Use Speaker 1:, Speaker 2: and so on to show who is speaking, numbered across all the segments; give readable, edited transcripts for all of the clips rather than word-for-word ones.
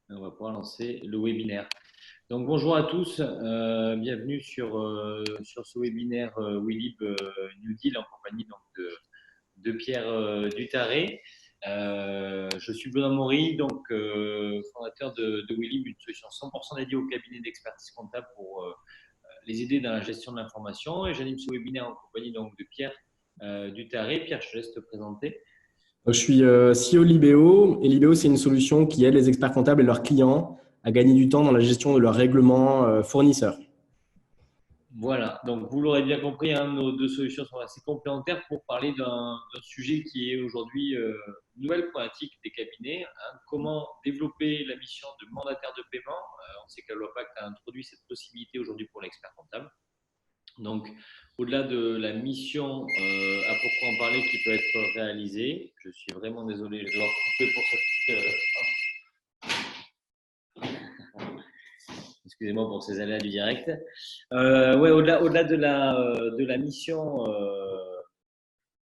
Speaker 1: On va pouvoir lancer le webinaire. Donc bonjour à tous, bienvenue sur ce webinaire WeLib New Deal en compagnie donc, de Pierre Dutaré. Je suis Benoît Maury, donc fondateur de WeLib, une solution 100% dédiée au cabinet d'expertise comptable pour les aider dans la gestion de l'information. Et j'anime ce webinaire en compagnie donc, de Pierre Dutaré. Pierre, je te laisse te présenter.
Speaker 2: Je suis CEO de Libéo et Libéo, c'est une solution qui aide les experts comptables et leurs clients à gagner du temps dans la gestion de leurs règlements fournisseurs.
Speaker 1: Voilà, donc vous l'aurez bien compris, hein, nos deux solutions sont assez complémentaires pour parler d'un sujet qui est aujourd'hui une nouvelle problématique des cabinets, hein, comment développer la mission de mandataire de paiement. On sait que la loi Pacte a introduit cette possibilité aujourd'hui pour l'expert comptable. Donc, au-delà de la mission à proprement parler qui peut être réalisée, je suis vraiment désolé, je vais devoir couper pour cette… Excusez-moi pour ces aléas du direct. Ouais, au-delà de la mission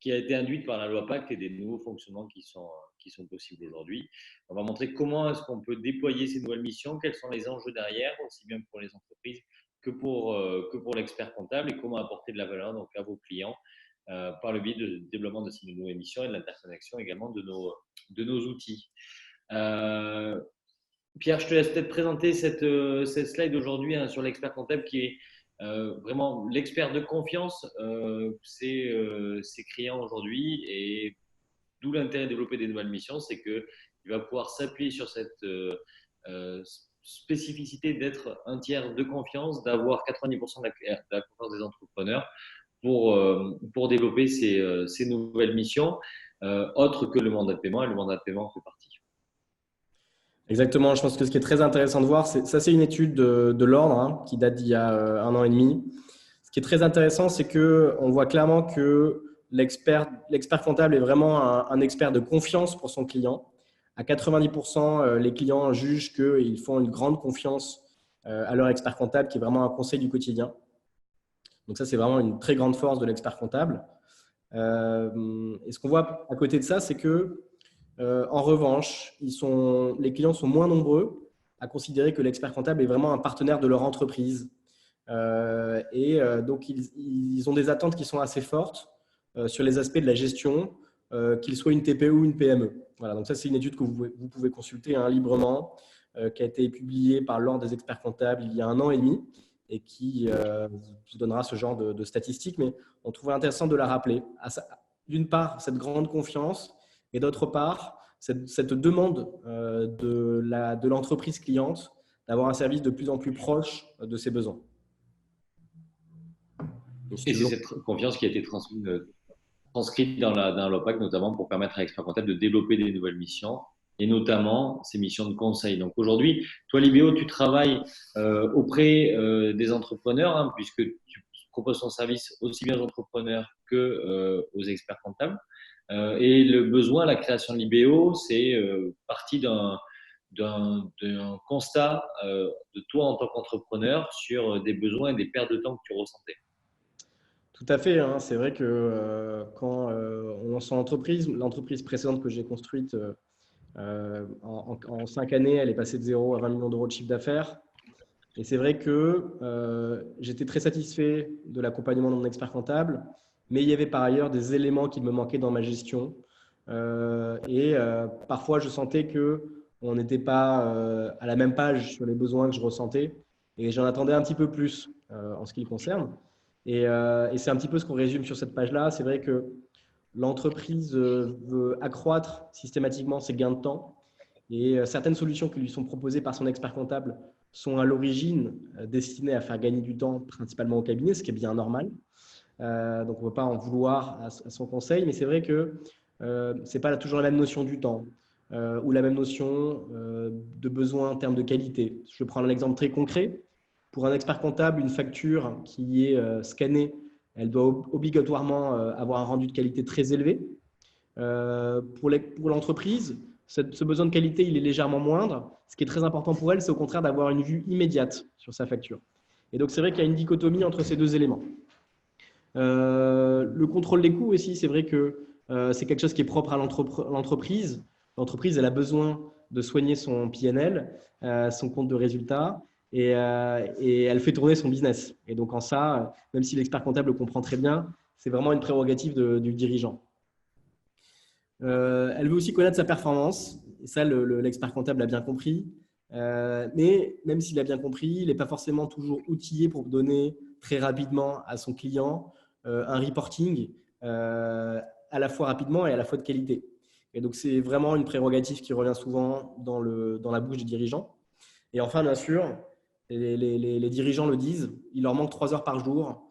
Speaker 1: qui a été induite par la loi Pacte et des nouveaux fonctionnements qui sont possibles aujourd'hui, on va montrer comment est-ce qu'on peut déployer ces nouvelles missions, quels sont les enjeux derrière, aussi bien pour les entreprises que pour l'expert comptable, et comment apporter de la valeur donc, à vos clients par le biais de développement de ces nouvelles missions et de l'interconnexion également de nos outils. Pierre, je te laisse peut-être présenter cette slide aujourd'hui hein, sur l'expert comptable qui est vraiment l'expert de confiance ses clients aujourd'hui. Et d'où l'intérêt de développer des nouvelles missions, c'est qu'il va pouvoir s'appuyer sur cette spécificité d'être un tiers de confiance, d'avoir 90% de la confiance des entrepreneurs pour développer ces nouvelles missions, autres que le mandat de paiement. Et le mandat de paiement fait partie.
Speaker 2: Exactement, je pense que ce qui est très intéressant de voir, c'est une étude de l'Ordre hein, qui date d'il y a 1 an et demi. Ce qui est très intéressant, c'est qu'on voit clairement que l'expert comptable est vraiment un expert de confiance pour son client. À 90%, les clients jugent qu'ils font une grande confiance à leur expert comptable qui est vraiment un conseil du quotidien. Donc ça, c'est vraiment une très grande force de l'expert comptable. Et ce qu'on voit à côté de ça, c'est que, en revanche, les clients sont moins nombreux à considérer que l'expert comptable est vraiment un partenaire de leur entreprise. Donc, ils ont des attentes qui sont assez fortes sur les aspects de la gestion, qu'ils soient une TPE ou une PME. Voilà, donc ça, c'est une étude que vous pouvez consulter hein, librement, qui a été publiée par l'Ordre des experts comptables il y a 1 an et demi et qui vous donnera ce genre de statistiques. Mais on trouvait intéressant de la rappeler. D'une part, cette grande confiance et d'autre part, cette demande de l'entreprise cliente d'avoir un service de plus en plus proche de ses besoins.
Speaker 1: Et c'est cette confiance qui a été transcrite dans la loi Pacte, notamment pour permettre à l'expert comptable de développer des nouvelles missions, et notamment ces missions de conseil. Donc aujourd'hui, toi, Libéo, tu travailles auprès des entrepreneurs, hein, puisque tu proposes ton service aussi bien aux entrepreneurs aux experts comptables. Et le besoin, la création de Libéo, c'est parti d'un constat de toi en tant qu'entrepreneur sur des besoins et des pertes de temps que tu ressentais.
Speaker 2: Tout à fait. Hein. C'est vrai que quand on lance son entreprise, l'entreprise précédente que j'ai construite en 5 années, elle est passée de 0 à 20 millions d'euros de chiffre d'affaires. Et c'est vrai que j'étais très satisfait de l'accompagnement de mon expert comptable, mais il y avait par ailleurs des éléments qui me manquaient dans ma gestion. Parfois, je sentais qu'on n'était pas à la même page sur les besoins que je ressentais et j'en attendais un petit peu plus en ce qui le concerne. Et c'est un petit peu ce qu'on résume sur cette page-là. C'est vrai que l'entreprise veut accroître systématiquement ses gains de temps et certaines solutions qui lui sont proposées par son expert comptable sont à l'origine destinées à faire gagner du temps principalement au cabinet, ce qui est bien normal. Donc, on ne peut pas en vouloir à son conseil, mais c'est vrai que ce n'est pas toujours la même notion du temps ou la même notion de besoin en termes de qualité. Je vais prendre un exemple très concret. Pour un expert comptable, une facture qui est scannée, elle doit obligatoirement avoir un rendu de qualité très élevé. Pour l'entreprise, ce besoin de qualité, il est légèrement moindre. Ce qui est très important pour elle, c'est au contraire d'avoir une vue immédiate sur sa facture. Et donc, c'est vrai qu'il y a une dichotomie entre ces deux éléments. Le contrôle des coûts aussi, c'est vrai que c'est quelque chose qui est propre à l'entreprise. L'entreprise, elle a besoin de soigner son PNL, son compte de résultat, et elle fait tourner son business. Et donc en ça, même si l'expert comptable le comprend très bien, c'est vraiment une prérogative du dirigeant. Elle veut aussi connaître sa performance. Et ça, l'expert comptable l'a bien compris. Mais même s'il a bien compris, il n'est pas forcément toujours outillé pour donner très rapidement à son client un reporting à la fois rapidement et à la fois de qualité. Et donc, c'est vraiment une prérogative qui revient souvent dans la bouche des dirigeants. Et enfin, bien sûr, les dirigeants le disent, il leur manque 3 heures par jour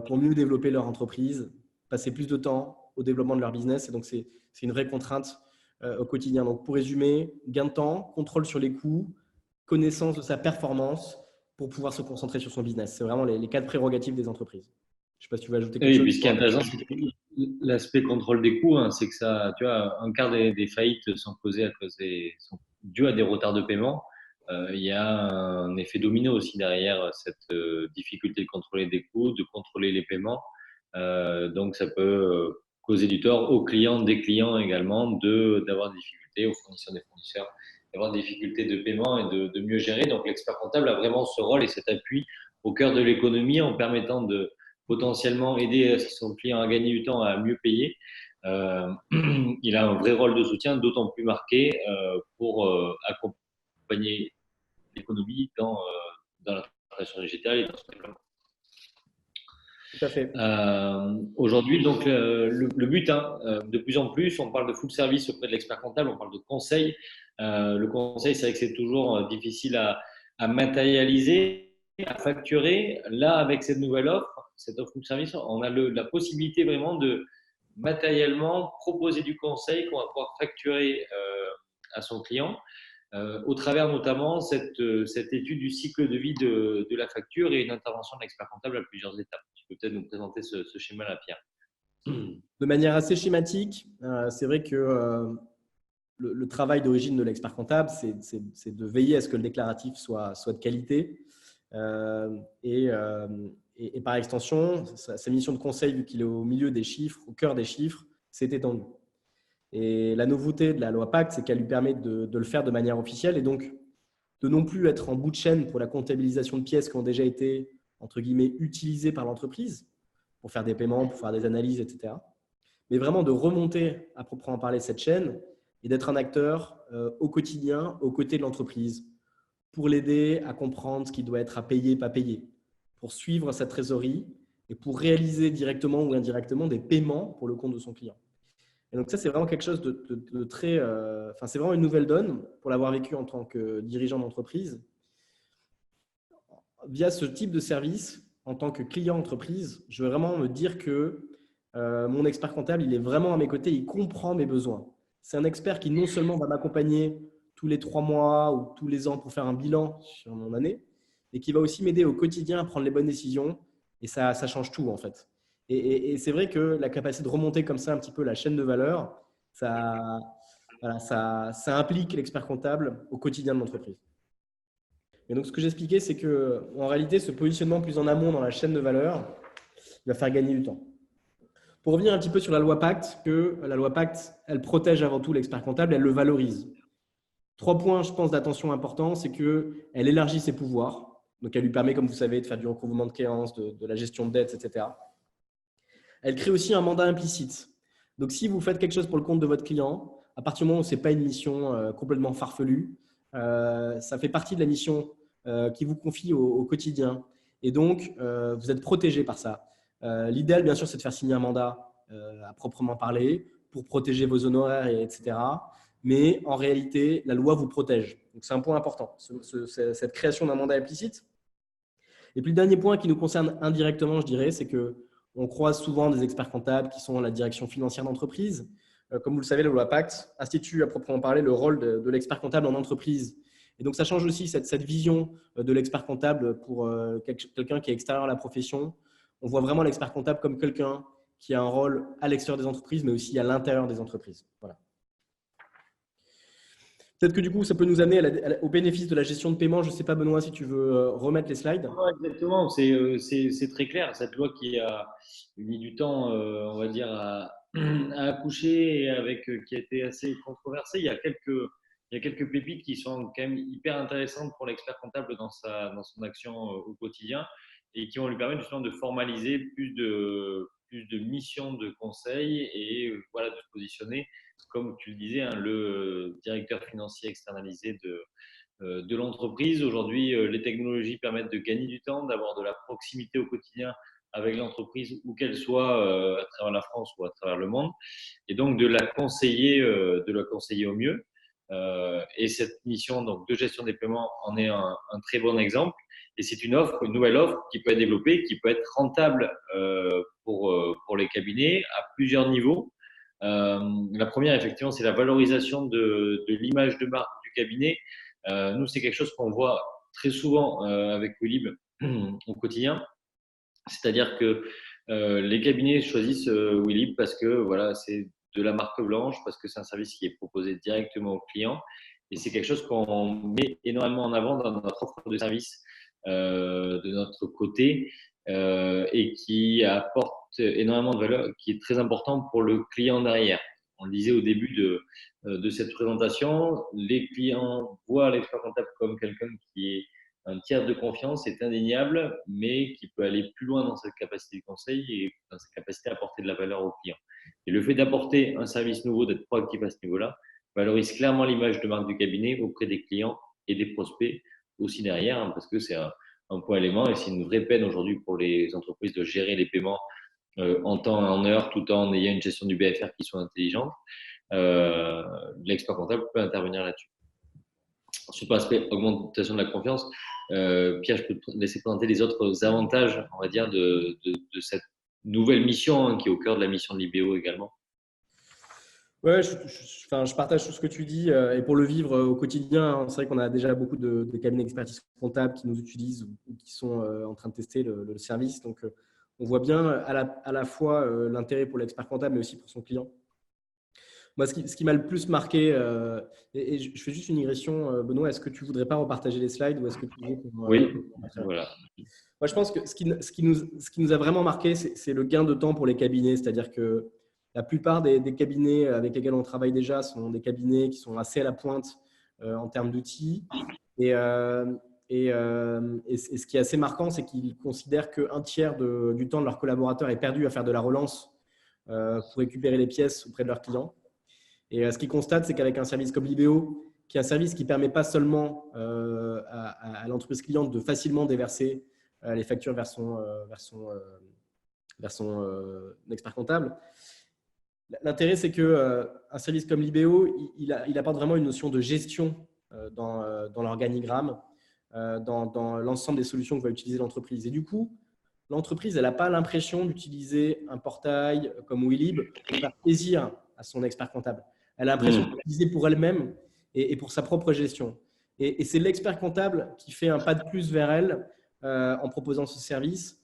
Speaker 2: pour mieux développer leur entreprise, passer plus de temps au développement de leur business. Et donc, c'est une vraie contrainte au quotidien. Donc, pour résumer, gain de temps, contrôle sur les coûts, connaissance de sa performance pour pouvoir se concentrer sur son business. C'est vraiment les 4 prérogatives des entreprises. Je ne sais pas si tu veux ajouter quelque
Speaker 1: Oui, et
Speaker 2: chose.
Speaker 1: puis ce qui est intéressant, c'est que l'aspect contrôle des coûts, hein, c'est que ça, tu vois, un quart des faillites sont causées sont dues à des retards de paiement. Il y a un effet domino aussi derrière cette difficulté de contrôler des coûts, de contrôler les paiements. Donc, ça peut causer du tort aux clients, des clients également, d'avoir des difficultés, aux fournisseurs des fournisseurs, d'avoir des difficultés de paiement et de mieux gérer. Donc, l'expert comptable a vraiment ce rôle et cet appui au cœur de l'économie en permettant de potentiellement aider son client à gagner du temps, à mieux payer. Il a un vrai rôle de soutien, d'autant plus marqué pour accompagner l'économie dans la transformation digitale et dans son développement.
Speaker 2: Tout à fait.
Speaker 1: Aujourd'hui, donc, le but, hein, de plus en plus, on parle de full service auprès de l'expert comptable, on parle de conseil. Le conseil, c'est vrai que c'est toujours difficile à matérialiser, à facturer. Là, avec cette nouvelle offre, cette offre full service, on a la possibilité vraiment de matériellement proposer du conseil qu'on va pouvoir facturer à son client. Au travers notamment cette étude du cycle de vie de la facture et une intervention de l'expert comptable à plusieurs étapes. Tu peux peut-être nous présenter ce schéma-là, Pierre.
Speaker 2: De manière assez schématique, c'est vrai que le travail d'origine de l'expert comptable, c'est de veiller à ce que le déclaratif soit de qualité. Et par extension, sa mission de conseil, vu qu'il est au milieu des chiffres, au cœur des chiffres, s'est étendue. Et la nouveauté de la loi Pacte, c'est qu'elle lui permet de le faire de manière officielle et donc de non plus être en bout de chaîne pour la comptabilisation de pièces qui ont déjà été, entre guillemets, utilisées par l'entreprise pour faire des paiements, pour faire des analyses, etc. Mais vraiment de remonter à proprement parler cette chaîne et d'être un acteur au quotidien, aux côtés de l'entreprise, pour l'aider à comprendre ce qui doit être à payer, pas payer, pour suivre sa trésorerie et pour réaliser directement ou indirectement des paiements pour le compte de son client. Et donc ça, c'est vraiment quelque chose de très… c'est vraiment une nouvelle donne pour l'avoir vécu en tant que dirigeant d'entreprise. Via ce type de service, en tant que client entreprise, je veux vraiment me dire que mon expert comptable, il est vraiment à mes côtés, il comprend mes besoins. C'est un expert qui non seulement va m'accompagner tous les 3 mois ou tous les ans pour faire un bilan sur mon année, mais qui va aussi m'aider au quotidien à prendre les bonnes décisions. Et ça change tout en fait. Et c'est vrai que la capacité de remonter comme ça un petit peu la chaîne de valeur, ça implique l'expert comptable au quotidien de l'entreprise. Et donc, ce que j'expliquais, c'est qu'en réalité, ce positionnement plus en amont dans la chaîne de valeur, il va faire gagner du temps. Pour revenir un petit peu sur la loi Pacte, la loi Pacte, elle protège avant tout l'expert comptable, elle le valorise. 3 points, je pense, d'attention importants, c'est qu'elle élargit ses pouvoirs. Donc, elle lui permet, comme vous savez, de faire du recouvrement de créances, de la gestion de dettes, etc. Elle crée aussi un mandat implicite. Donc, si vous faites quelque chose pour le compte de votre client, à partir du moment où ce n'est pas une mission complètement farfelue, ça fait partie de la mission qui vous confie au quotidien. Et donc, vous êtes protégé par ça. L'idéal, bien sûr, c'est de faire signer un mandat à proprement parler pour protéger vos honoraires, etc. Mais en réalité, la loi vous protège. Donc, c'est un point important, cette création d'un mandat implicite. Et puis, le dernier point qui nous concerne indirectement, je dirais, c'est qu'on croise souvent des experts comptables qui sont à la direction financière d'entreprise. Comme vous le savez, la loi Pacte institue à proprement parler le rôle de l'expert comptable en entreprise. Et donc, ça change aussi cette vision de l'expert comptable pour quelqu'un qui est extérieur à la profession. On voit vraiment l'expert comptable comme quelqu'un qui a un rôle à l'extérieur des entreprises, mais aussi à l'intérieur des entreprises. Voilà. Peut-être que du coup, ça peut nous amener au bénéfice de la gestion de paiement. Je ne sais pas, Benoît, si tu veux remettre les slides.
Speaker 1: Ouais, exactement, c'est très clair. Cette loi qui a mis du temps, on va dire, a accouché et qui a été assez controversé. Il y a quelques pépites qui sont quand même hyper intéressantes pour l'expert comptable dans son action au quotidien et qui vont lui permettre justement de formaliser plus de missions de conseil et voilà, de se positionner, comme tu le disais, hein, le directeur financier externalisé de l'entreprise. Aujourd'hui, les technologies permettent de gagner du temps, d'avoir de la proximité au quotidien avec l'entreprise, où qu'elle soit, à travers la France ou à travers le monde, et donc de la conseiller au mieux. Et cette mission donc, de gestion des paiements en est un très bon exemple. Et c'est une nouvelle offre qui peut être développée, qui peut être rentable pour les cabinets à plusieurs niveaux. La première, effectivement, c'est la valorisation de l'image de marque du cabinet. Nous, c'est quelque chose qu'on voit très souvent avec Willib au quotidien. C'est-à-dire que les cabinets choisissent Willib parce que voilà, c'est de la marque blanche, parce que c'est un service qui est proposé directement aux clients. Et c'est quelque chose qu'on met énormément en avant dans notre offre de service de notre côté et qui apporte énormément de valeur, qui est très important pour le client derrière. On le disait au début de cette présentation, les clients voient l'expert comptable comme quelqu'un qui est un tiers de confiance, est indéniable, mais qui peut aller plus loin dans cette capacité de conseil et dans sa capacité à apporter de la valeur aux clients. Et le fait d'apporter un service nouveau, d'être proactif à ce niveau-là, valorise clairement l'image de marque du cabinet auprès des clients et des prospects aussi derrière, hein, parce que c'est un point élément et c'est une vraie peine aujourd'hui pour les entreprises de gérer les paiements en temps et en heure, tout en ayant une gestion du BFR qui soit intelligente. Euh, L'expert comptable peut intervenir là-dessus. Sur l'aspect augmentation de la confiance, Pierre, je peux te laisser présenter les autres avantages, on va dire, de cette nouvelle mission hein, qui est au cœur de la mission de l'IBO également.
Speaker 2: Ouais, enfin, je partage tout ce que tu dis. Et pour le vivre au quotidien, hein, c'est vrai qu'on a déjà beaucoup de cabinets d'expertise comptable qui nous utilisent ou qui sont en train de tester le service. Donc, on voit bien à la fois l'intérêt pour l'expert comptable, mais aussi pour son client. Moi, ce qui m'a le plus marqué, et je fais juste une digression, Benoît, est-ce que tu voudrais pas repartager les slides ou est-ce que tu veux qu'on…
Speaker 1: Oui, voilà.
Speaker 2: Moi, je pense que ce qui nous a vraiment marqué, c'est le gain de temps pour les cabinets. C'est-à-dire que la plupart des cabinets avec lesquels on travaille déjà sont des cabinets qui sont assez à la pointe en termes d'outils. Et, et ce qui est assez marquant, c'est qu'ils considèrent qu'un tiers du temps de leurs collaborateurs est perdu à faire de la relance pour récupérer les pièces auprès de leurs clients. Et ce qu'ils constatent, c'est qu'avec un service comme Libéo, qui est un service qui ne permet pas seulement à l'entreprise cliente de facilement déverser les factures vers son expert comptable. L'intérêt, c'est qu'un service comme Libéo, il apporte vraiment une notion de gestion dans l'organigramme, dans l'ensemble des solutions que va utiliser l'entreprise. Et du coup, l'entreprise, elle n'a pas l'impression d'utiliser un portail comme Willib pour faire plaisir à son expert comptable. Elle a l'impression de l'utiliser pour elle-même et pour sa propre gestion. Et c'est l'expert comptable qui fait un pas de plus vers elle en proposant ces services,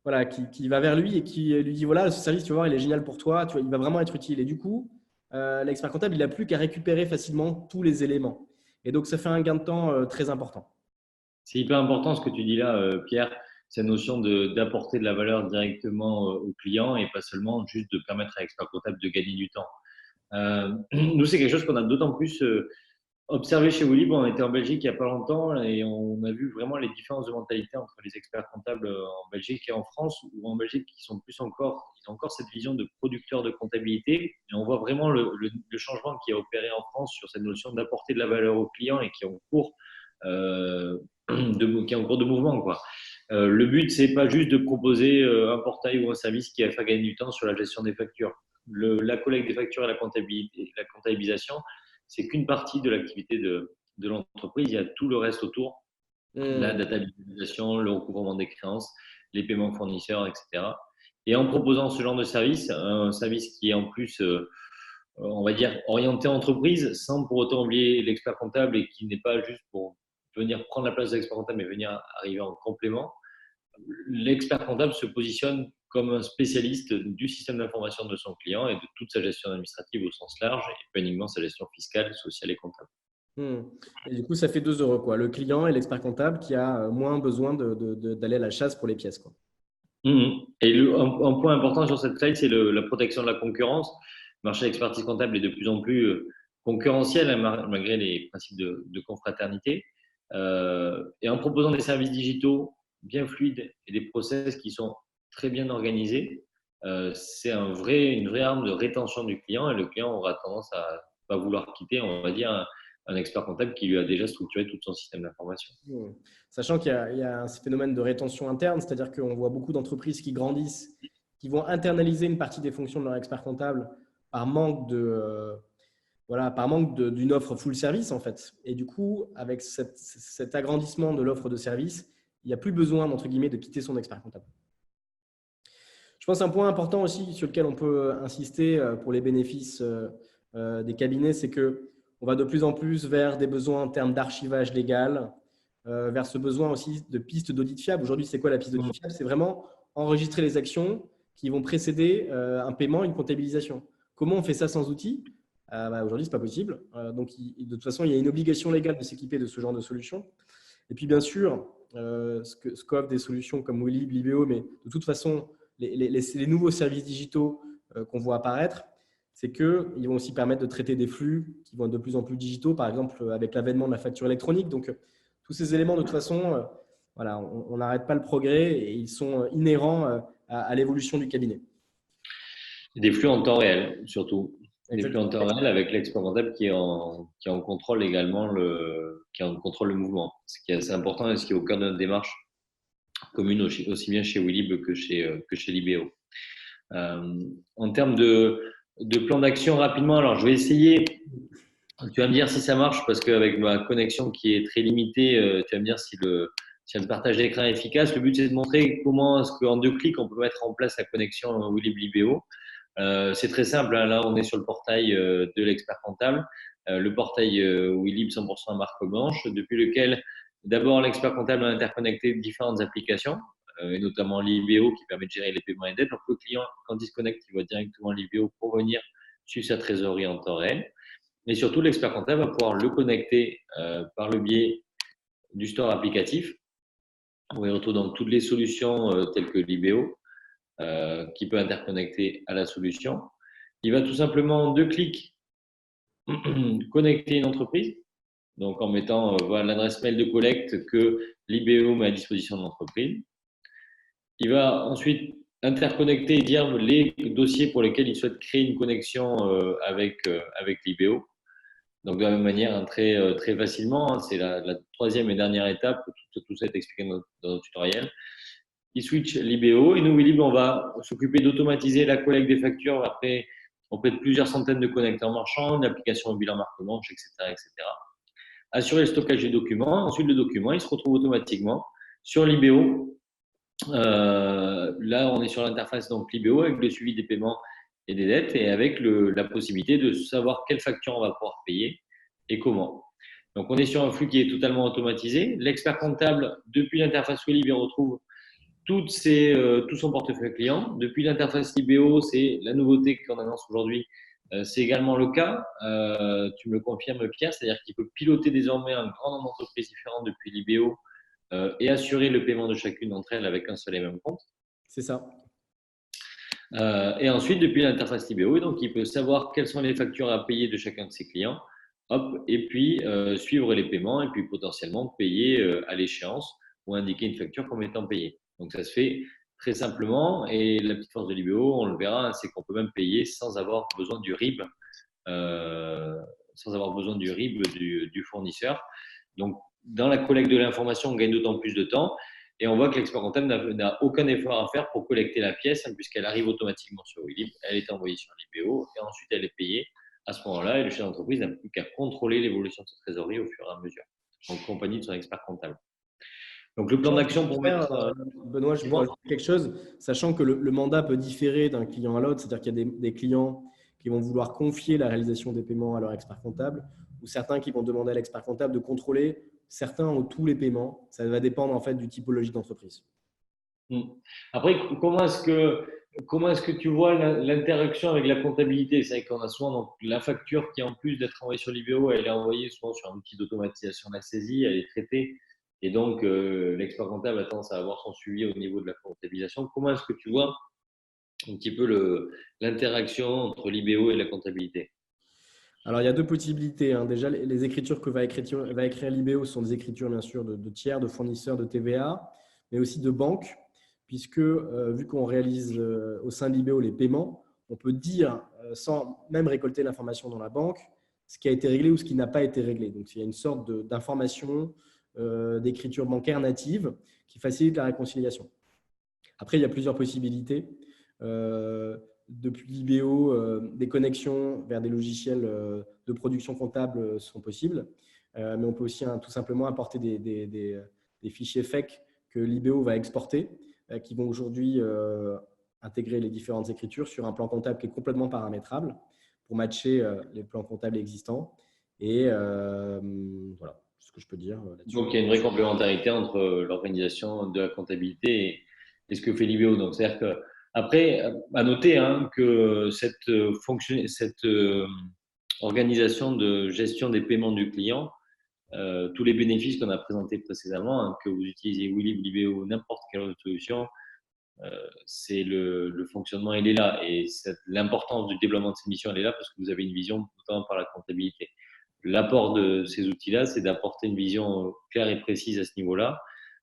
Speaker 2: voilà, qui va vers lui et qui lui dit voilà, ce service, tu vas voir, il est génial pour toi, tu vois, il va vraiment être utile. Et du coup, l'expert comptable, il n'a plus qu'à récupérer facilement tous les éléments. Et donc, ça fait un gain de temps très important.
Speaker 1: C'est hyper important ce que tu dis là, Pierre, cette notion d'apporter de la valeur directement au client et pas seulement juste de permettre à l'expert comptable de gagner du temps. Nous, c'est quelque chose qu'on a d'autant plus observé chez Willib. On était en Belgique il n'y a pas longtemps et on a vu vraiment les différences de mentalité entre les experts comptables en Belgique et en France, ou en Belgique qui sont plus encore, ils ont encore cette vision de producteur de comptabilité. Et on voit vraiment le changement qui a opéré en France sur cette notion d'apporter de la valeur au client et qui est en cours qui est en cours de mouvement, quoi. Le but, c'est pas juste de proposer un portail ou un service qui va faire gagner du temps sur la gestion des factures. La collecte des factures et la comptabilisation, c'est qu'une partie de l'activité de l'entreprise. Il y a tout le reste autour, la data visualisation, le recouvrement des créances, les paiements fournisseurs, etc. Et en proposant ce genre de service, un service qui est en plus, on va dire, orienté entreprise, sans pour autant oublier l'expert comptable et qui n'est pas juste pour venir prendre la place de l'expert comptable, mais venir arriver en complément, l'expert comptable se positionne comme un spécialiste du système d'information de son client et de toute sa gestion administrative au sens large, et pas uniquement sa gestion fiscale, sociale et comptable.
Speaker 2: Et du coup, ça fait deux heureux, quoi. Le client et l'expert comptable qui a moins besoin d'aller à la chasse pour les pièces, quoi.
Speaker 1: Et un point important sur cette slide, c'est la protection de la concurrence. Le marché de l'expertise comptable est de plus en plus concurrentiel, hein, malgré les principes de confraternité. Et en proposant des services digitaux bien fluides et des process qui sont très bien organisés, c'est une vraie arme de rétention du client, et le client aura tendance à pas vouloir quitter, on va dire, un expert comptable qui lui a déjà structuré tout son système d'information.
Speaker 2: Sachant qu'il y a un phénomène de rétention interne, c'est-à-dire qu'on voit beaucoup d'entreprises qui grandissent, qui vont internaliser une partie des fonctions de leur expert comptable par manque d'une offre full service en fait. Et du coup, avec cet agrandissement de l'offre de service, il n'y a plus besoin, entre guillemets, de quitter son expert comptable. Je pense un point important aussi sur lequel on peut insister pour les bénéfices des cabinets, c'est qu'on va de plus en plus vers des besoins en termes d'archivage légal, vers ce besoin aussi de pistes d'audit fiable. Aujourd'hui, c'est quoi la piste d'audit fiable? C'est vraiment enregistrer les actions qui vont précéder un paiement, une comptabilisation. Comment on fait ça sans outils? Aujourd'hui, ce n'est pas possible. Donc, de toute façon, il y a une obligation légale de s'équiper de ce genre de solution. Et puis, bien sûr, ce qu'offrent des solutions comme Willib, Libéo, mais de toute façon, les nouveaux services digitaux qu'on voit apparaître, c'est qu'ils vont aussi permettre de traiter des flux qui vont être de plus en plus digitaux, par exemple avec l'avènement de la facture électronique. Donc, tous ces éléments, de toute façon, voilà, on n'arrête pas le progrès et ils sont inhérents à l'évolution du cabinet.
Speaker 1: Des flux en temps réel, surtout. Des flux en
Speaker 2: Exactement.
Speaker 1: temps réel avec l'expert comptable qui en contrôle également qui en contrôle le mouvement. Ce qui est assez important et ce qui est au cœur de notre démarche commune aussi bien chez Willib que chez Libéo. En termes de plan d'action rapidement, alors je vais essayer. Tu vas me dire si ça marche parce qu'avec ma connexion qui est très limitée, tu vas me dire si le partage d'écran est efficace. Le but, c'est de montrer comment est-ce qu'en 2 clics, on peut mettre en place la connexion Willib-Libéo. C'est très simple, hein. Là, on est sur le portail de l'expert comptable, le portail Willib 100% marque blanche, depuis lequel d'abord l'expert comptable a interconnecté différentes applications, et notamment Libéo qui permet de gérer les paiements et dettes. Donc le client, quand il se connecte, il voit directement Libéo pour venir suivre sa trésorerie en temps réel. Et surtout, l'expert comptable va pouvoir le connecter par le biais du store applicatif, où il retrouve donc toutes les solutions telles que Libéo, qui peut interconnecter à la solution. Il va tout simplement en 2 clics connecter une entreprise, donc en mettant voilà, l'adresse mail de collecte que l'IBO met à disposition de l'entreprise. Il va ensuite interconnecter et dire les dossiers pour lesquels il souhaite créer une connexion avec l'IBO. Donc de la même manière, hein, très facilement, hein, c'est la troisième et dernière étape, tout ça est expliqué dans notre tutoriel. Il switch l'IBO et nous, Willib, on va s'occuper d'automatiser la collecte des factures. Après, on peut être plusieurs centaines de connecteurs marchands, une application au bilan marque blanche, etc., etc. Assurer le stockage des documents. Ensuite, le document, il se retrouve automatiquement sur l'IBO. Là, on est sur l'interface donc l'IBO avec le suivi des paiements et des dettes et avec la possibilité de savoir quelle facture on va pouvoir payer et comment. Donc, on est sur un flux qui est totalement automatisé. L'expert comptable, depuis l'interface Willib, il retrouve tout son portefeuille client. Depuis l'interface IBO, c'est la nouveauté qu'on annonce aujourd'hui. C'est également le cas, tu me le confirmes Pierre, c'est-à-dire qu'il peut piloter désormais un grand nombre d'entreprises différentes depuis l'IBO et assurer le paiement de chacune d'entre elles avec un seul et même compte.
Speaker 2: C'est ça.
Speaker 1: Et ensuite, depuis l'interface IBO, donc, il peut savoir quelles sont les factures à payer de chacun de ses clients, hop, et puis suivre les paiements et puis potentiellement payer à l'échéance ou indiquer une facture comme étant payée. Donc ça se fait très simplement et la petite force de l'IBO, on le verra, hein, c'est qu'on peut même payer sans avoir besoin du RIB, du fournisseur. Donc dans la collecte de l'information, on gagne d'autant plus de temps et on voit que l'expert comptable n'a aucun effort à faire pour collecter la pièce, hein, puisqu'elle arrive automatiquement sur Willib, elle est envoyée sur l'IBO et ensuite elle est payée à ce moment-là et le chef d'entreprise n'a plus qu'à contrôler l'évolution de sa trésorerie au fur et à mesure, en compagnie de son expert comptable. Donc, le plan d'action pour mettre…
Speaker 2: Benoît, je pourrais ajouter quelque chose, sachant que le mandat peut différer d'un client à l'autre, c'est-à-dire qu'il y a des clients qui vont vouloir confier la réalisation des paiements à leur expert comptable, ou certains qui vont demander à l'expert comptable de contrôler certains ou tous les paiements. Ça va dépendre en fait du typologie d'entreprise.
Speaker 1: Après, comment est-ce que tu vois l'interaction avec la comptabilité? C'est vrai qu'on a souvent donc, la facture qui, en plus d'être envoyée sur l'IBO, elle est envoyée souvent sur un outil d'automatisation de la saisie, elle est traitée Et donc, l'expert comptable a tendance à avoir son suivi au niveau de la comptabilisation. Comment est-ce que tu vois un petit peu l'interaction entre l'IBO et la comptabilité?
Speaker 2: Alors, il y a deux possibilités, hein. Déjà, les écritures que va écrire l'IBO sont des écritures, bien sûr, de tiers, de fournisseurs, de TVA, mais aussi de banques, puisque vu qu'on réalise au sein de l'IBO les paiements, on peut dire, sans même récolter l'information dans la banque, ce qui a été réglé ou ce qui n'a pas été réglé. Donc, il y a une sorte d'information, d'écriture bancaire native qui facilite la réconciliation. Après, il y a plusieurs possibilités. Depuis l'IBO, des connexions vers des logiciels de production comptable sont possibles. Mais on peut aussi tout simplement apporter des fichiers FEC que l'IBO va exporter, qui vont aujourd'hui intégrer les différentes écritures sur un plan comptable qui est complètement paramétrable pour matcher les plans comptables existants. Et voilà ce que je peux dire là-dessus.
Speaker 1: Donc, il y a une vraie complémentarité entre l'organisation de la comptabilité et ce que fait l'IBO. Donc, c'est-à-dire que, après, à noter hein, que cette organisation de gestion des paiements du client, tous les bénéfices qu'on a présentés précédemment, hein, que vous utilisez Willy, l'IBO ou n'importe quelle autre solution, c'est le fonctionnement, il est là. Et l'importance du développement de ces missions, elle est là parce que vous avez une vision, notamment par la comptabilité. L'apport de ces outils-là, c'est d'apporter une vision claire et précise à ce niveau-là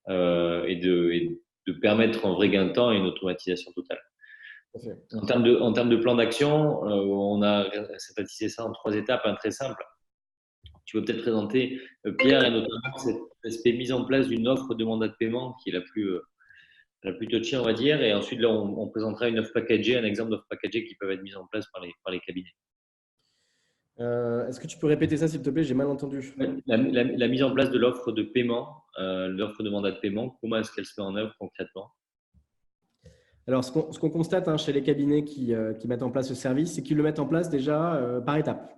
Speaker 1: et de permettre un vrai gain de temps et une automatisation totale. En termes de plan d'action, on a synthétisé ça en 3 étapes, un très simple. Tu peux peut-être présenter, Pierre, et notamment cet aspect mise en place d'une offre de mandat de paiement qui est la plus touchy, on va dire. Et ensuite, là, on présentera une offre packagée, un exemple d'offre packagée qui peuvent être mise en place par les cabinets.
Speaker 2: Est-ce que tu peux répéter ça, s'il te plaît? J'ai mal entendu.
Speaker 1: La mise en place de l'offre de paiement, l'offre de mandat de paiement, comment est-ce qu'elle se met en œuvre concrètement?
Speaker 2: Alors, ce qu'on constate hein, chez les cabinets qui mettent en place ce service, c'est qu'ils le mettent en place déjà par étapes.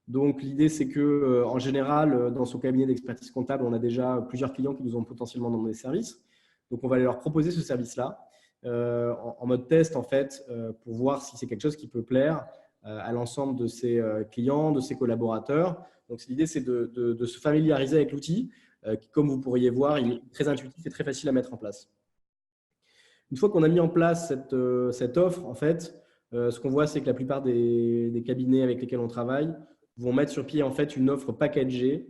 Speaker 2: Donc, l'idée, c'est que en général, dans son cabinet d'expertise comptable, on a déjà plusieurs clients qui nous ont potentiellement demandé des services. Donc, on va leur proposer ce service-là en mode test, en fait, pour voir si c'est quelque chose qui peut plaire à l'ensemble de ses clients, de ses collaborateurs. Donc, l'idée, c'est de se familiariser avec l'outil qui, comme vous pourriez voir, il est très intuitif et très facile à mettre en place. Une fois qu'on a mis en place cette offre, en fait, ce qu'on voit, c'est que la plupart des cabinets avec lesquels on travaille vont mettre sur pied en fait une offre packagée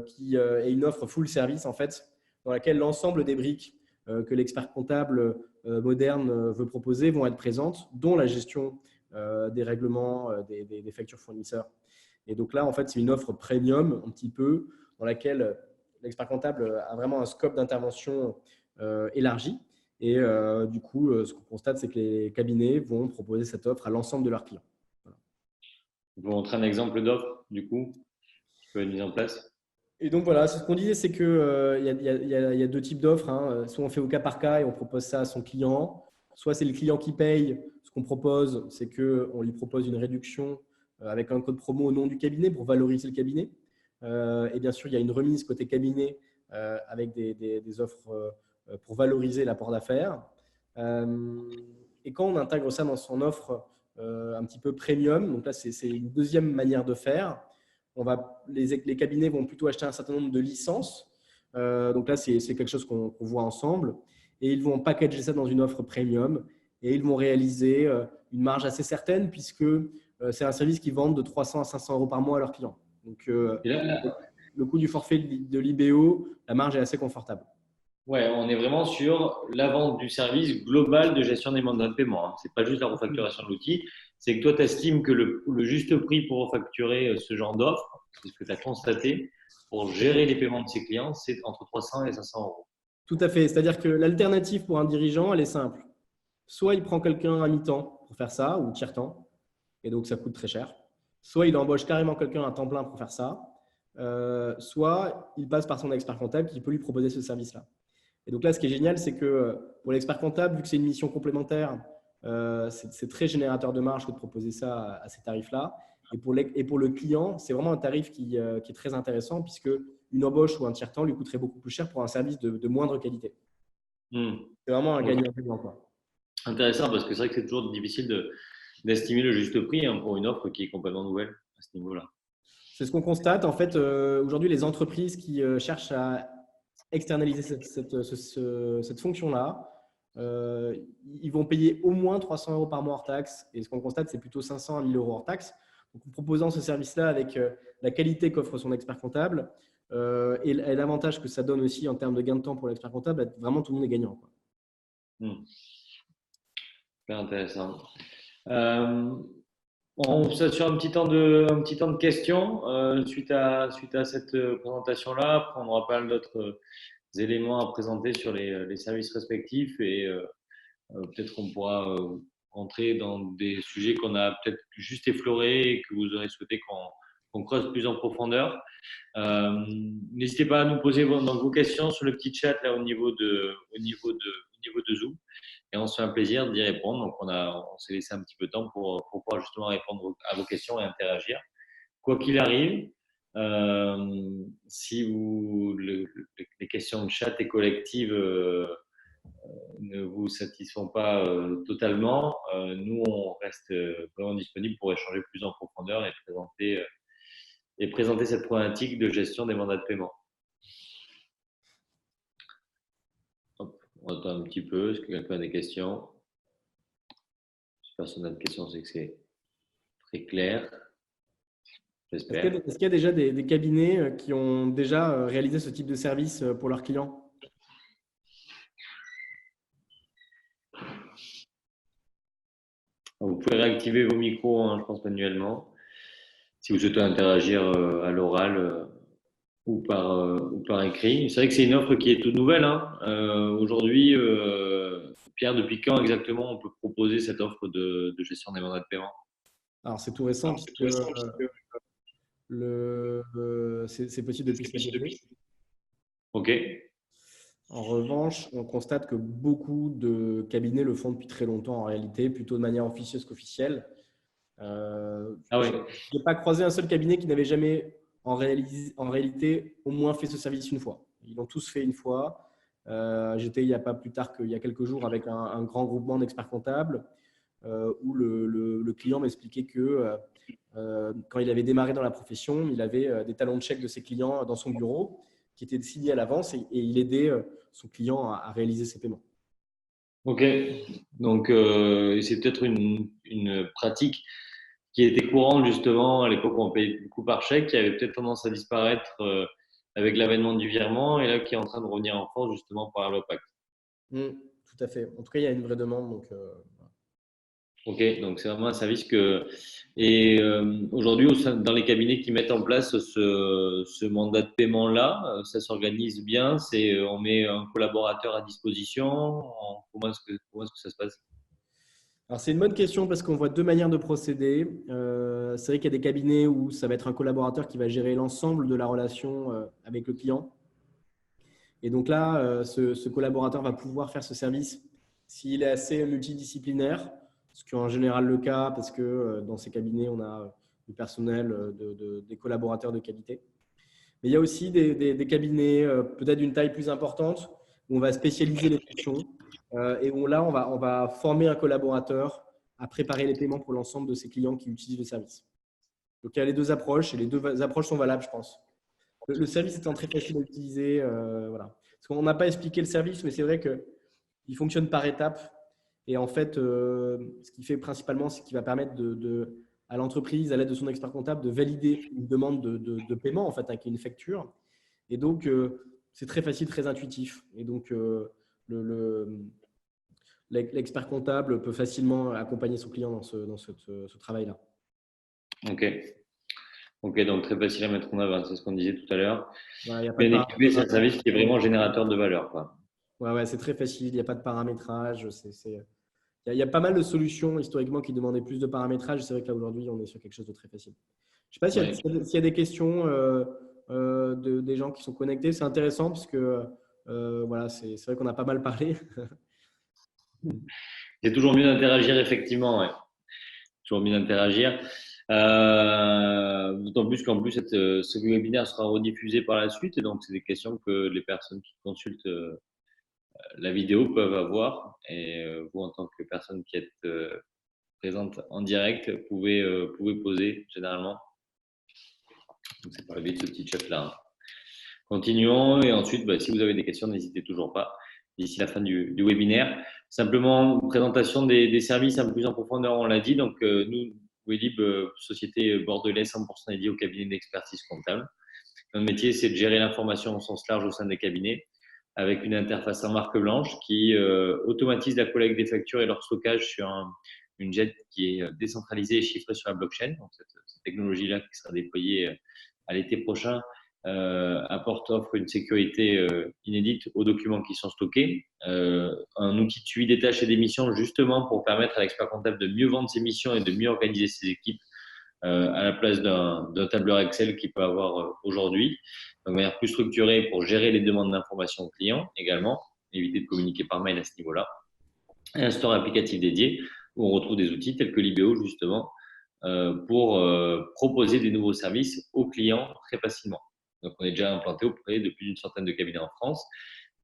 Speaker 2: qui est une offre full service en fait, dans laquelle l'ensemble des briques que l'expert comptable moderne veut proposer vont être présentes, dont la gestion des règlements des factures fournisseurs. Et donc là, en fait, c'est une offre premium un petit peu dans laquelle l'expert comptable a vraiment un scope d'intervention élargi. Et du coup, ce qu'on constate, c'est que les cabinets vont proposer cette offre à l'ensemble de leurs clients. Voilà.
Speaker 1: Je vous montrer un exemple d'offre, du coup, qui peut être mise en place.
Speaker 2: Et donc voilà, ce qu'on disait, c'est qu'il y a deux types d'offres, hein. Soit on fait au cas par cas et on propose ça à son client, soit c'est le client qui paye. Ce qu'on propose, c'est qu'on lui propose une réduction avec un code promo au nom du cabinet pour valoriser le cabinet. Et bien sûr, il y a une remise côté cabinet avec des offres pour valoriser l'apport d'affaires. Et quand on intègre ça dans son offre un petit peu premium, donc là, c'est une deuxième manière de faire. Les cabinets vont plutôt acheter un certain nombre de licences. Donc là, c'est quelque chose qu'on voit ensemble. Et ils vont packager ça dans une offre premium. Et ils vont réaliser une marge assez certaine puisque c'est un service qu'ils vendent de 300 à 500 euros par mois à leurs clients. Donc, le coût du forfait de l'IBO, la marge est assez confortable.
Speaker 1: Ouais, on est vraiment sur la vente du service global de gestion des mandats de paiement, hein. Ce n'est pas juste la refacturation de l'outil. C'est que toi, tu estimes que le juste prix pour refacturer ce genre d'offre, c'est ce que tu as constaté, pour gérer les paiements de ses clients, c'est entre 300 et 500 euros.
Speaker 2: Tout à fait. C'est-à-dire que l'alternative pour un dirigeant, elle est simple. Soit il prend quelqu'un à mi-temps pour faire ça, ou tiers-temps, et donc ça coûte très cher. Soit il embauche carrément quelqu'un à temps plein pour faire ça, soit il passe par son expert comptable qui peut lui proposer ce service-là. Et donc là, ce qui est génial, c'est que pour l'expert comptable, vu que c'est une mission complémentaire, c'est très générateur de marge que de proposer ça à ces tarifs-là. Et pour le client, c'est vraiment un tarif qui est très intéressant puisque une embauche ou un tiers-temps lui coûterait beaucoup plus cher pour un service de moindre qualité. C'est vraiment un gagnant-gagnant.
Speaker 1: Intéressant parce que c'est vrai que c'est toujours difficile d'estimer le juste prix hein, pour une offre qui est complètement nouvelle à ce niveau-là.
Speaker 2: C'est ce qu'on constate. En fait, aujourd'hui, les entreprises qui cherchent à externaliser cette fonction-là, ils vont payer au moins 300 € par mois hors taxe. Et ce qu'on constate, c'est plutôt 500 à 1 000 € hors taxe. Donc, en proposant ce service-là avec la qualité qu'offre son expert comptable et l'avantage que ça donne aussi en termes de gain de temps pour l'expert comptable, vraiment tout le monde est gagnant, quoi.
Speaker 1: Super intéressant. On s'assure un petit temps de questions suite à cette présentation-là. Après, on aura pas mal d'autres éléments à présenter sur les services respectifs et peut-être qu'on pourra rentrer dans des sujets qu'on a peut-être juste effleurés et que vous aurez souhaité qu'on creuse plus en profondeur. N'hésitez pas à nous poser vos questions sur le petit chat là au niveau de Zoom et on se fait un plaisir d'y répondre. Donc on s'est laissé un petit peu de temps pour pouvoir justement répondre à vos questions et interagir. Quoi qu'il arrive, si les questions de chat et collectives ne vous satisfont pas totalement, nous on reste vraiment disponible pour échanger plus en profondeur et présenter cette problématique de gestion des mandats de paiement. Hop, on attend un petit peu. Est-ce que quelqu'un a des questions? Si personne n'a de questions, c'est que c'est très clair. J'espère.
Speaker 2: Est-ce qu'il y a déjà des cabinets qui ont déjà réalisé ce type de service pour leurs clients?
Speaker 1: Vous pouvez réactiver vos micros, hein, je pense manuellement, si vous souhaitez interagir à l'oral ou par écrit. C'est vrai que c'est une offre qui est toute nouvelle, hein. Aujourd'hui, Pierre, depuis quand exactement on peut proposer cette offre de gestion des mandats de paiement?
Speaker 2: Alors, c'est tout récent puisque c'est possible depuis cet été.
Speaker 1: Ok.
Speaker 2: En revanche, on constate que beaucoup de cabinets le font depuis très longtemps en réalité, plutôt de manière officieuse qu'officielle.
Speaker 1: Ah oui.
Speaker 2: Je n'ai pas croisé un seul cabinet qui n'avait jamais en réalité au moins fait ce service une fois. Ils l'ont tous fait une fois. J'étais il n'y a pas plus tard qu'il y a quelques jours avec un grand groupement d'experts comptables où le client m'expliquait que quand il avait démarré dans la profession, il avait des talons de chèque de ses clients dans son bureau qui étaient signés à l'avance et il aidait son client à réaliser ses paiements.
Speaker 1: Ok. Donc, c'est peut-être une pratique qui était courante justement à l'époque où on payait beaucoup par chèque, qui avait peut-être tendance à disparaître avec l'avènement du virement et là qui est en train de revenir en force justement par l'OPAC.
Speaker 2: Tout à fait. En tout cas, il y a une vraie demande. Donc,
Speaker 1: Ok, donc c'est vraiment un service que… Et aujourd'hui, dans les cabinets qui mettent en place ce mandat de paiement-là, ça s'organise bien, on met un collaborateur à disposition, comment est-ce que ça se passe?
Speaker 2: alors, c'est une bonne question parce qu'on voit deux manières de procéder. C'est vrai qu'il y a des cabinets où ça va être un collaborateur qui va gérer l'ensemble de la relation avec le client. Et donc là, ce collaborateur va pouvoir faire ce service s'il est assez multidisciplinaire, ce qui est en général le cas parce que dans ces cabinets, on a du personnel, des collaborateurs de qualité. Mais il y a aussi des cabinets peut-être d'une taille plus importante où on va spécialiser les fonctions et où là, on va former un collaborateur à préparer les paiements pour l'ensemble de ses clients qui utilisent le service. Donc, il y a les deux approches et les deux approches sont valables, je pense. Le service étant très facile à utiliser, voilà. Parce qu'on n'a pas expliqué le service, mais c'est vrai qu'il fonctionne par étapes. Et en fait, ce qu'il fait principalement, c'est qu'il va permettre à l'entreprise, à l'aide de son expert comptable, de valider une demande de paiement, en fait, avec une facture. Et donc, c'est très facile, très intuitif. Et donc, l'expert comptable peut facilement accompagner son client dans ce travail-là.
Speaker 1: Ok, donc très facile à mettre en œuvre, c'est ce qu'on disait tout à l'heure.
Speaker 2: Ouais,
Speaker 1: Bien équipé, c'est un service qui est vraiment générateur de valeur, quoi.
Speaker 2: Ouais, c'est très facile, il n'y a pas de paramétrage. Il y a pas mal de solutions historiquement qui demandaient plus de paramétrage. C'est vrai que là, aujourd'hui, on est sur quelque chose de très facile. Je ne sais pas s'il y a des questions des gens qui sont connectés. C'est intéressant parce que voilà, c'est vrai qu'on a pas mal parlé.
Speaker 1: C'est toujours mieux d'interagir, effectivement. Ouais. Toujours mieux d'interagir. D'autant plus qu'en plus, ce webinaire sera rediffusé par la suite. Et donc, c'est des questions que les personnes qui consultent la vidéo peuvent avoir. Et vous, en tant que personne qui êtes présente en direct, pouvez poser généralement. Donc, c'est par le biais de ce petit chat-là. Continuons et ensuite, si vous avez des questions, n'hésitez toujours pas d'ici la fin du webinaire. Simplement, présentation des services un peu plus en profondeur, on l'a dit. Donc, nous, Welib, société bordelaise 100% dédiée au cabinet d'expertise comptable. Notre métier, c'est de gérer l'information au sens large au sein des cabinets avec une interface en marque blanche qui automatise la collecte des factures et leur stockage sur une jet qui est décentralisée et chiffrée sur la blockchain. Donc, cette technologie-là qui sera déployée à l'été prochain offre une sécurité inédite aux documents qui sont stockés, un outil de suivi des tâches et des missions justement pour permettre à l'expert comptable de mieux vendre ses missions et de mieux organiser ses équipes à la place d'un tableur Excel qu'il peut avoir aujourd'hui, de manière plus structurée pour gérer les demandes d'information aux clients également, éviter de communiquer par mail à ce niveau-là. Et un store applicatif dédié où on retrouve des outils tels que Libéo justement pour proposer des nouveaux services aux clients très facilement. Donc, on est déjà implanté auprès de plus d'une centaine de cabinets en France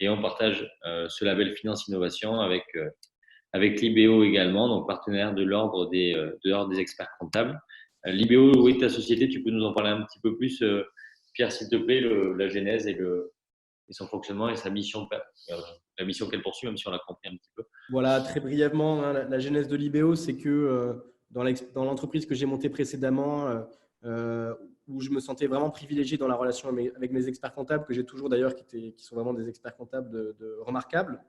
Speaker 1: et on partage ce label Finance Innovation avec Libéo également, donc partenaire de l'ordre des experts comptables. Libéo, où est ta société? Tu peux nous en parler un petit peu plus, Pierre, s'il te plaît, la genèse et son fonctionnement et sa mission, la mission qu'elle poursuit, même si on l'a compris un petit peu.
Speaker 2: Voilà, très brièvement, hein, la genèse de Libéo, c'est que dans l'entreprise que j'ai montée précédemment, où je me sentais vraiment privilégié dans la relation avec mes experts comptables, que j'ai toujours d'ailleurs, qui sont vraiment des experts comptables remarquables,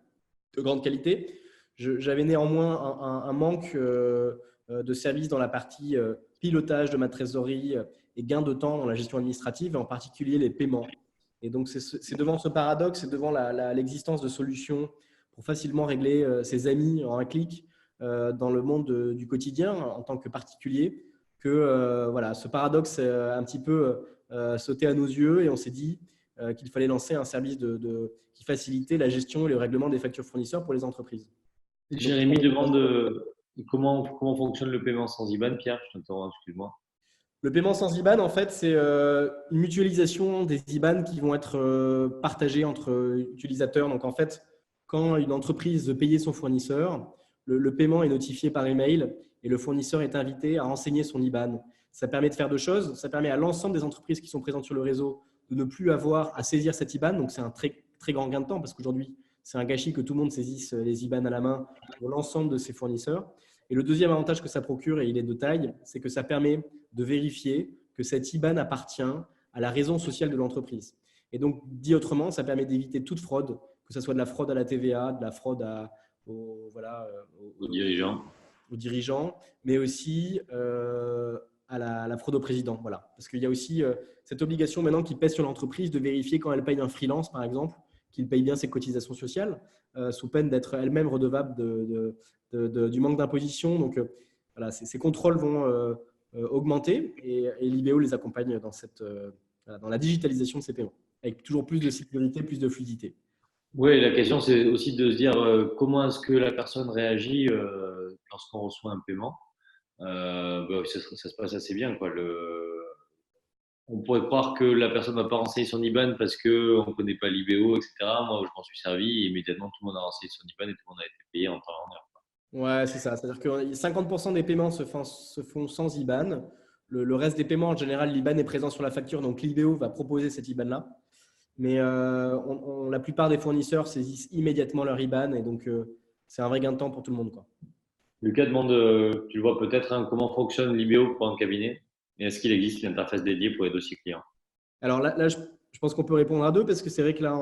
Speaker 2: de grande qualité. J'avais néanmoins un manque de services dans la partie pilotage de ma trésorerie et gain de temps dans la gestion administrative, et en particulier les paiements. Et donc, c'est devant ce paradoxe et devant l'existence de solutions pour facilement régler ses amis en un clic dans le monde du quotidien en tant que particulier, que voilà, ce paradoxe a un petit peu sauté à nos yeux et on s'est dit qu'il fallait lancer un service qui facilitait la gestion et le règlement des factures fournisseurs pour les entreprises.
Speaker 1: Jérémy demande comment fonctionne le paiement sans IBAN. Pierre, je t'interromps, excuse-moi.
Speaker 2: Le paiement sans IBAN, en fait, c'est une mutualisation des IBAN qui vont être partagés entre utilisateurs. Donc, en fait, quand une entreprise veut payer son fournisseur, le paiement est notifié par email et le fournisseur est invité à renseigner son IBAN. Ça permet de faire deux choses. Ça permet à l'ensemble des entreprises qui sont présentes sur le réseau de ne plus avoir à saisir cet IBAN. Donc, c'est un très, très grand gain de temps parce qu'aujourd'hui, c'est un gâchis que tout le monde saisisse les IBAN à la main pour l'ensemble de ses fournisseurs. Et le deuxième avantage que ça procure, et il est de taille, c'est que ça permet de vérifier que cet IBAN appartient à la raison sociale de l'entreprise. Et donc, dit autrement, ça permet d'éviter toute fraude, que ce soit de la fraude à la TVA, de la fraude aux dirigeants, mais aussi à la fraude au président. Voilà. Parce qu'il y a aussi cette obligation maintenant qui pèse sur l'entreprise de vérifier quand elle paye un freelance, par exemple, qu'il paye bien ses cotisations sociales, sous peine d'être elle-même redevable du manque d'imposition. Donc, voilà, ces contrôles vont augmenter et Libéo les accompagne dans la digitalisation de ces paiements, avec toujours plus de sécurité, plus de fluidité.
Speaker 1: Oui, la question, c'est aussi de se dire comment est-ce que la personne réagit lorsqu'on reçoit un paiement. Ça se passe assez bien, quoi. On pourrait croire que la personne ne va pas renseigner son IBAN parce qu'on ne connaît pas l'IBO, etc. Moi, je m'en suis servi et immédiatement, tout le monde a renseigné son IBAN et tout le monde a été payé en temps et en heure.
Speaker 2: Ouais, c'est ça. C'est-à-dire que 50% des paiements se font sans IBAN. Le reste des paiements, en général, l'IBAN est présent sur la facture, donc l'IBO va proposer cet IBAN-là. Mais la plupart des fournisseurs saisissent immédiatement leur IBAN et donc c'est un vrai gain de temps pour tout le monde, quoi.
Speaker 1: Lucas demande, tu le vois peut-être, hein, comment fonctionne l'IBO pour un cabinet et est-ce qu'il existe une interface dédiée pour les dossiers clients?
Speaker 2: Alors là, je pense qu'on peut répondre à deux parce que c'est vrai que là,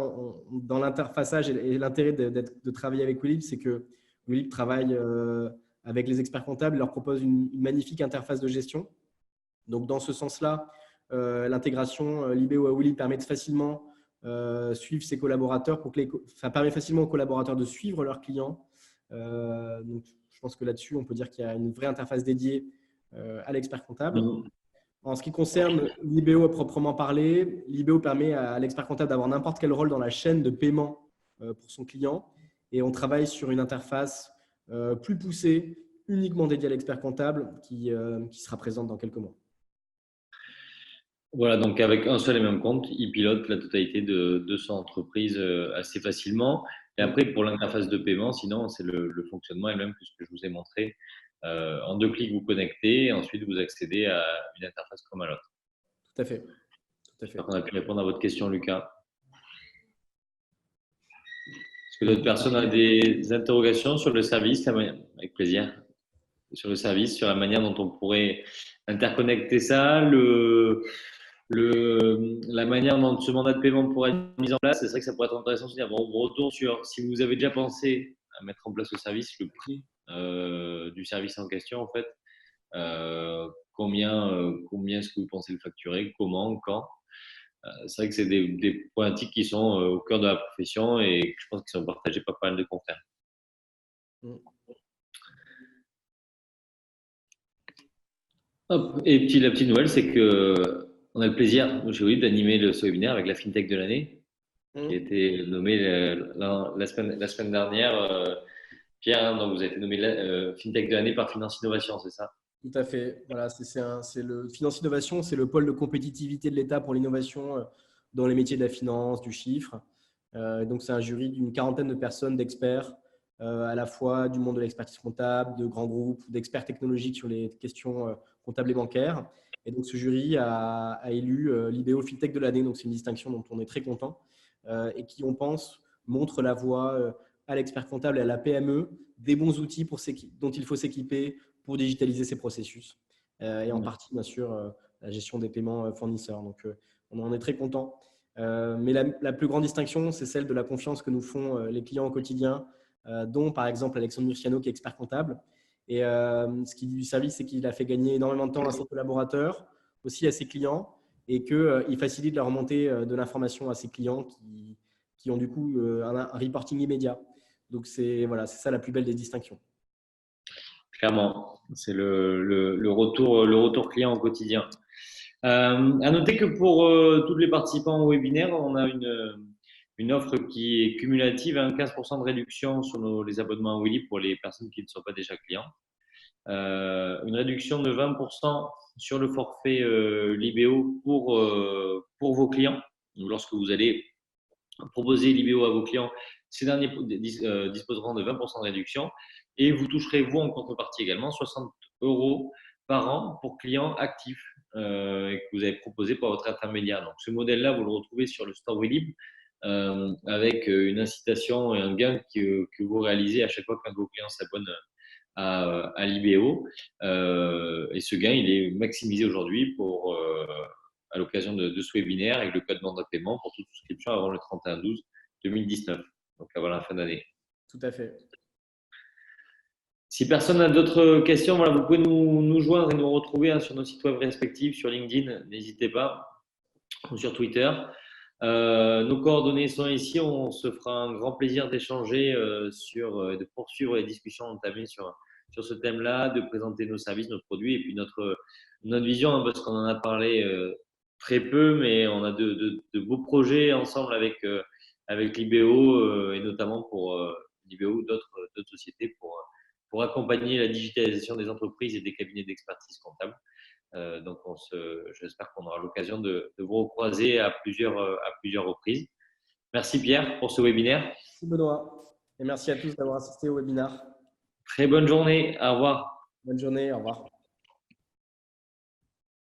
Speaker 2: dans l'interfaçage et l'intérêt de travailler avec Welib, c'est que Welib travaille avec les experts comptables, il leur propose une magnifique interface de gestion. Donc, dans ce sens-là, l'intégration Libéo à Welib permet de facilement suivre ses collaborateurs ça permet facilement aux collaborateurs de suivre leurs clients. Donc, je pense que là-dessus, on peut dire qu'il y a une vraie interface dédiée à l'expert comptable. En ce qui concerne Libéo à proprement parler, Libéo permet à l'expert comptable d'avoir n'importe quel rôle dans la chaîne de paiement pour son client. Et on travaille sur une interface plus poussée, uniquement dédiée à l'expert comptable, qui sera présente dans quelques mois.
Speaker 1: Voilà, donc avec un seul et même compte, il pilote la totalité de son entreprise assez facilement. Et après, pour l'interface de paiement, sinon, c'est le fonctionnement et même que ce que je vous ai montré. En 2 clics, vous connectez et ensuite vous accédez à une interface comme à l'autre.
Speaker 2: Tout à fait. Tout à fait.
Speaker 1: J'espère qu'on a pu répondre à votre question, Lucas. que d'autres personnes ont des interrogations sur le service, avec plaisir, sur le service, sur la manière dont on pourrait interconnecter ça, la manière dont ce mandat de paiement pourrait être mis en place. C'est vrai que ça pourrait être intéressant de dire, bon, on retourne sur si vous avez déjà pensé à mettre en place le service, le prix du service en question, en fait. Combien est-ce que vous pensez le facturer, comment, quand. C'est vrai que c'est des problématiques qui sont au cœur de la profession et que je pense qu'ils sont partagés par pas mal de confrères. Hop. Et puis la petite nouvelle, c'est que on a le plaisir chez Web d'animer ce webinaire avec la FinTech de l'année, qui a été nommée la semaine dernière. Pierre, hein, donc vous avez été nommé FinTech de l'année par Finance Innovation, c'est ça?
Speaker 2: Tout à fait. Voilà, c'est le Finance Innovation, c'est le pôle de compétitivité de l'État pour l'innovation dans les métiers de la finance, du chiffre. Donc, c'est un jury d'une quarantaine de personnes, d'experts, à la fois du monde de l'expertise comptable, de grands groupes, d'experts technologiques sur les questions comptables et bancaires. Et donc, ce jury a élu l'IBO FinTech de l'année. Donc, c'est une distinction dont on est très content et qui, on pense, montre la voie à l'expert comptable et à la PME des bons outils dont il faut s'équiper pour digitaliser ces processus et en partie, bien sûr, la gestion des paiements fournisseurs. Donc, on en est très content. Mais la plus grande distinction, c'est celle de la confiance que nous font les clients au quotidien, dont, par exemple, Alexandre Murciano, qui est expert comptable. Et ce qui dit du service, c'est qu'il a fait gagner énormément de temps à ses collaborateurs, aussi à ses clients, et qu'il facilite la remontée de l'information à ses clients qui ont du coup un reporting immédiat. Donc, c'est ça la plus belle des distinctions.
Speaker 1: Clairement, c'est le retour client au quotidien. À noter que pour tous les participants au webinaire, on a une offre qui est cumulative, 15% de réduction sur les abonnements à Willy pour les personnes qui ne sont pas déjà clients. Une réduction de 20% sur le forfait Libéo pour vos clients. Donc, lorsque vous allez proposer Libéo à vos clients, ces derniers disposeront de 20% de réduction et vous toucherez, vous, en contrepartie également, 60 € par an pour clients actifs et que vous avez proposé par votre intermédiaire. Donc, ce modèle-là, vous le retrouvez sur le store Willib avec une incitation et un gain que vous réalisez à chaque fois qu'un de vos clients s'abonne à l'IBO. Et ce gain, il est maximisé aujourd'hui à l'occasion de ce webinaire avec le code mandat de paiement pour toute souscription avant le 31/12/2019, donc avant la fin d'année.
Speaker 2: Tout à fait.
Speaker 1: Si personne n'a d'autres questions, voilà, vous pouvez nous joindre et nous retrouver sur nos sites web respectifs, sur LinkedIn, n'hésitez pas, ou sur Twitter. Nos coordonnées sont ici, on se fera un grand plaisir d'échanger de poursuivre les discussions entamées sur ce thème-là, de présenter nos services, nos produits et puis notre vision, hein, parce qu'on en a parlé très peu, mais on a de beaux projets ensemble avec l'IBO et notamment pour l'IBO ou d'autres sociétés pour accompagner la digitalisation des entreprises et des cabinets d'expertise comptable. Donc, j'espère qu'on aura l'occasion de vous recroiser à plusieurs reprises. Merci Pierre pour ce webinaire.
Speaker 2: Merci Benoît. Et merci à tous d'avoir assisté au webinaire.
Speaker 1: Très bonne journée. Au revoir.
Speaker 2: Bonne journée. Au revoir.